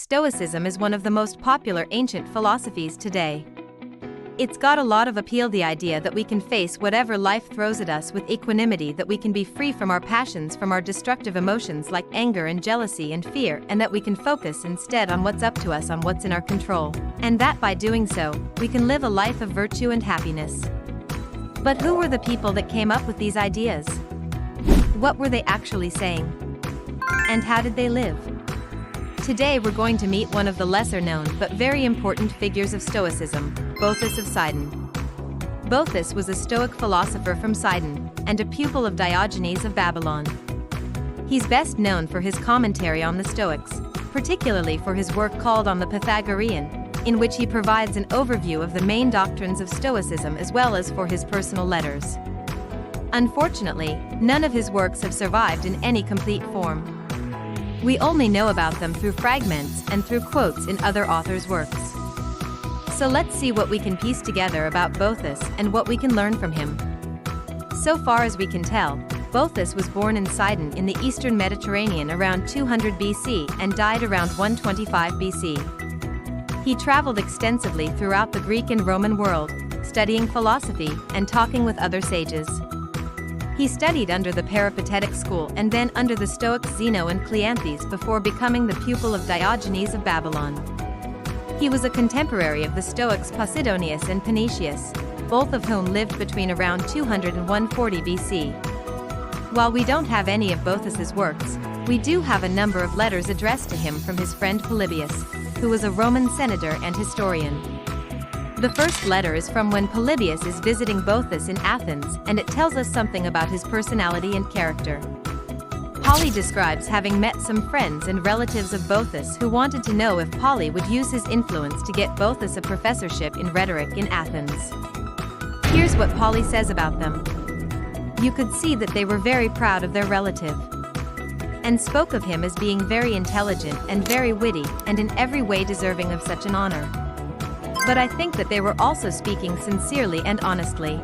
Stoicism is one of the most popular ancient philosophies today. It's got a lot of appeal, the idea that we can face whatever life throws at us with equanimity, that we can be free from our passions, from our destructive emotions like anger and jealousy and fear, and that we can focus instead on what's up to us, on what's in our control, and that by doing so, we can live a life of virtue and happiness. But who were the people that came up with these ideas? What were they actually saying? And how did they live? Today we're going to meet one of the lesser-known but very important figures of Stoicism, Boethus of Sidon. Boethus was a Stoic philosopher from Sidon, and a pupil of Diogenes of Babylon. He's best known for his commentary on the Stoics, particularly for his work called On the Pythagorean, in which he provides an overview of the main doctrines of Stoicism, as well as for his personal letters. Unfortunately, none of his works have survived in any complete form. We only know about them through fragments and through quotes in other authors' works. So let's see what we can piece together about Boethus and what we can learn from him. So far as we can tell, Boethus was born in Sidon in the eastern Mediterranean around 200 BC and died around 125 BC. He traveled extensively throughout the Greek and Roman world, studying philosophy and talking with other sages. He studied under the Peripatetic school and then under the Stoics Zeno and Cleanthes before becoming the pupil of Diogenes of Babylon. He was a contemporary of the Stoics Posidonius and Panetius, both of whom lived between around 200 and 140 BC. While we don't have any of Boethus's works, we do have a number of letters addressed to him from his friend Polybius, who was a Roman senator and historian. The first letter is from when Polybius is visiting Boethus in Athens, and it tells us something about his personality and character. Poly describes having met some friends and relatives of Boethus who wanted to know if Poly would use his influence to get Boethus a professorship in rhetoric in Athens. Here's what Poly says about them. You could see that they were very proud of their relative, and spoke of him as being very intelligent and very witty, and in every way deserving of such an honor. But I think that they were also speaking sincerely and honestly.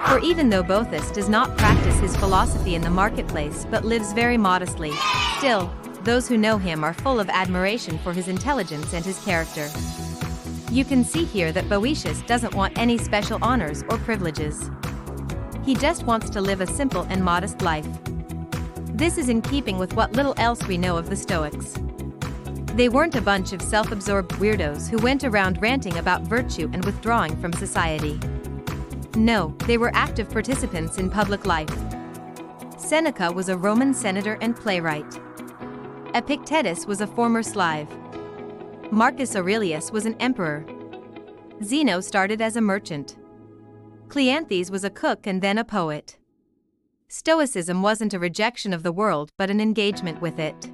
For even though Boethus does not practice his philosophy in the marketplace but lives very modestly, still, those who know him are full of admiration for his intelligence and his character. You can see here that Boethus doesn't want any special honors or privileges. He just wants to live a simple and modest life. This is in keeping with what little else we know of the Stoics. They weren't a bunch of self-absorbed weirdos who went around ranting about virtue and withdrawing from society. No, they were active participants in public life. Seneca was a Roman senator and playwright. Epictetus was a former slave. Marcus Aurelius was an emperor. Zeno started as a merchant. Cleanthes was a cook and then a poet. Stoicism wasn't a rejection of the world but an engagement with it.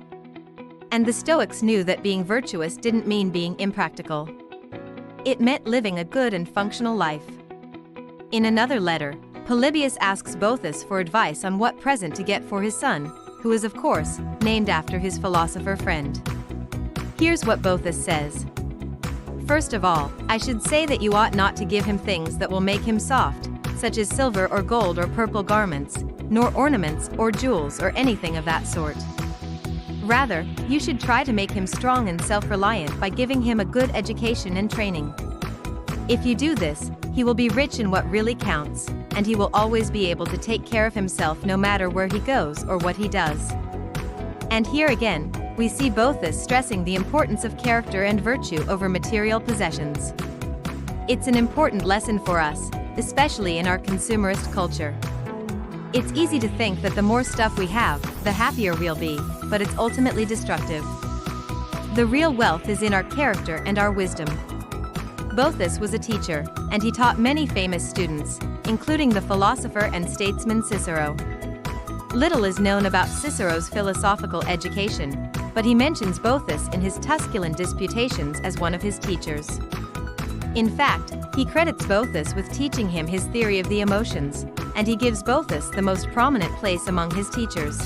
And the Stoics knew that being virtuous didn't mean being impractical. It meant living a good and functional life. In another letter, Polybius asks Boethus for advice on what present to get for his son, who is of course named after his philosopher friend. Here's what Boethus says. First of all, I should say that you ought not to give him things that will make him soft, such as silver or gold or purple garments, nor ornaments or jewels or anything of that sort. Rather, you should try to make him strong and self-reliant by giving him a good education and training. If you do this, he will be rich in what really counts, and he will always be able to take care of himself no matter where he goes or what he does. And here again, we see Boethus stressing the importance of character and virtue over material possessions. It's an important lesson for us, especially in our consumerist culture. It's easy to think that the more stuff we have, the happier we'll be, but it's ultimately destructive. The real wealth is in our character and our wisdom. Boethus was a teacher, and he taught many famous students, including the philosopher and statesman Cicero. Little is known about Cicero's philosophical education, but he mentions Boethus in his Tusculan disputations as one of his teachers. In fact, he credits Boethus with teaching him his theory of the emotions, and he gives Boethus the most prominent place among his teachers.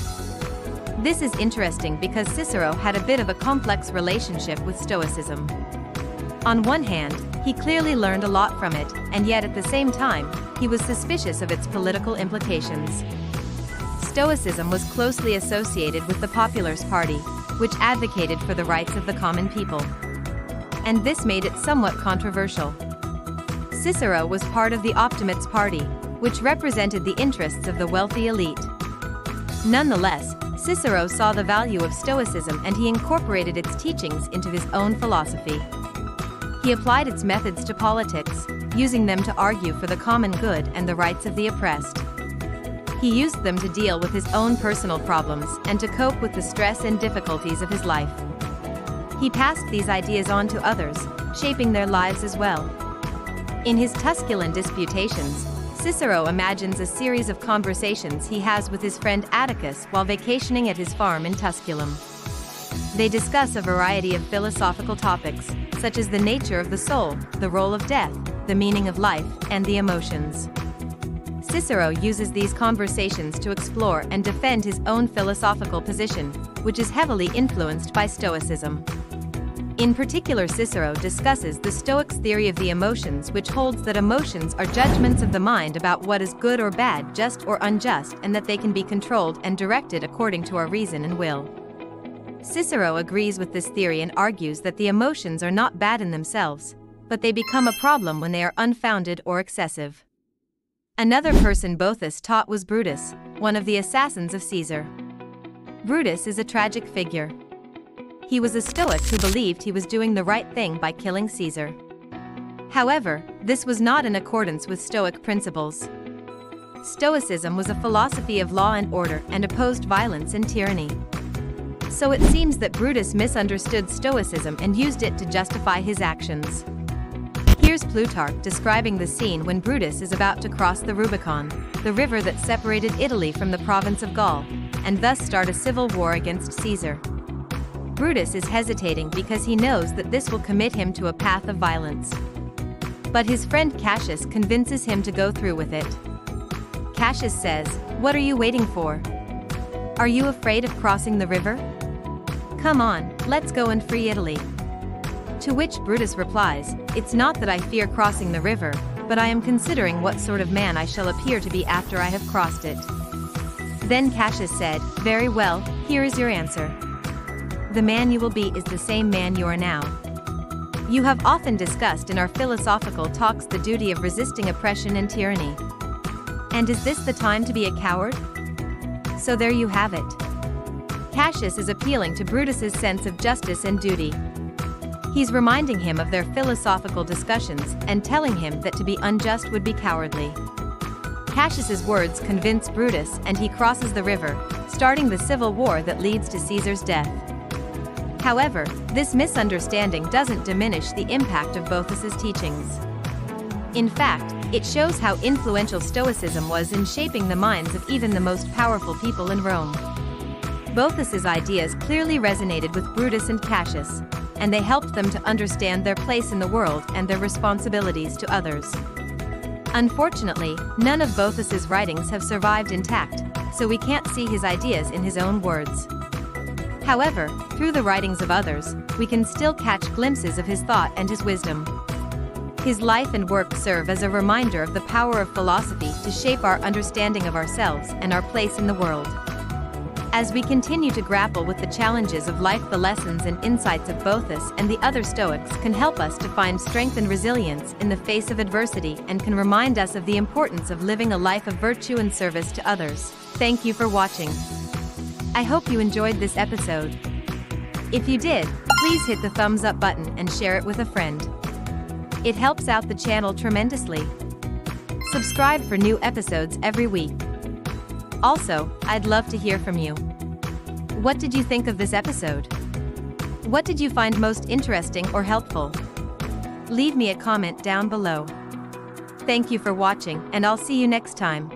This is interesting because Cicero had a bit of a complex relationship with Stoicism. On one hand, he clearly learned a lot from it, and yet at the same time, he was suspicious of its political implications. Stoicism was closely associated with the Populars Party, which advocated for the rights of the common people. And this made it somewhat controversial. Cicero was part of the Optimates party, which represented the interests of the wealthy elite. Nonetheless, Cicero saw the value of Stoicism and he incorporated its teachings into his own philosophy. He applied its methods to politics, using them to argue for the common good and the rights of the oppressed. He used them to deal with his own personal problems and to cope with the stress and difficulties of his life. He passed these ideas on to others, shaping their lives as well. In his Tusculan Disputations, Cicero imagines a series of conversations he has with his friend Atticus while vacationing at his farm in Tusculum. They discuss a variety of philosophical topics, such as the nature of the soul, the role of death, the meaning of life, and the emotions. Cicero uses these conversations to explore and defend his own philosophical position, which is heavily influenced by Stoicism. In particular, Cicero discusses the Stoics' theory of the emotions, which holds that emotions are judgments of the mind about what is good or bad, just or unjust, and that they can be controlled and directed according to our reason and will. Cicero agrees with this theory and argues that the emotions are not bad in themselves, but they become a problem when they are unfounded or excessive. Another person Boethus taught was Brutus, one of the assassins of Caesar. Brutus is a tragic figure. He was a Stoic who believed he was doing the right thing by killing Caesar. However, this was not in accordance with Stoic principles. Stoicism was a philosophy of law and order and opposed violence and tyranny. So it seems that Brutus misunderstood Stoicism and used it to justify his actions. Here's Plutarch describing the scene when Brutus is about to cross the Rubicon, the river that separated Italy from the province of Gaul, and thus start a civil war against Caesar. Brutus is hesitating because he knows that this will commit him to a path of violence. But his friend Cassius convinces him to go through with it. Cassius says, "What are you waiting for? Are you afraid of crossing the river? Come on, let's go and free Italy." To which Brutus replies, "It's not that I fear crossing the river, but I am considering what sort of man I shall appear to be after I have crossed it." Then Cassius said, "Very well, here is your answer. The man you will be is the same man you are now." You have often discussed in our philosophical talks the duty of resisting oppression and tyranny. And is this the time to be a coward? So there you have it. Cassius is appealing to Brutus's sense of justice and duty. He's reminding him of their philosophical discussions and telling him that to be unjust would be cowardly. Cassius's words convince Brutus and he crosses the river, starting the civil war that leads to Caesar's death. However, this misunderstanding doesn't diminish the impact of Boethus's teachings. In fact, it shows how influential Stoicism was in shaping the minds of even the most powerful people in Rome. Boethus's ideas clearly resonated with Brutus and Cassius, and they helped them to understand their place in the world and their responsibilities to others. Unfortunately, none of Boethus's writings have survived intact, so we can't see his ideas in his own words. However, through the writings of others, we can still catch glimpses of his thought and his wisdom. His life and work serve as a reminder of the power of philosophy to shape our understanding of ourselves and our place in the world. As we continue to grapple with the challenges of life, the lessons and insights of Boethus and the other Stoics can help us to find strength and resilience in the face of adversity and can remind us of the importance of living a life of virtue and service to others. Thank you for watching. I hope you enjoyed this episode. If you did, please hit the thumbs up button and share it with a friend. It helps out the channel tremendously. Subscribe for new episodes every week. Also, I'd love to hear from you. What did you think of this episode? What did you find most interesting or helpful? Leave me a comment down below. Thank you for watching, and I'll see you next time.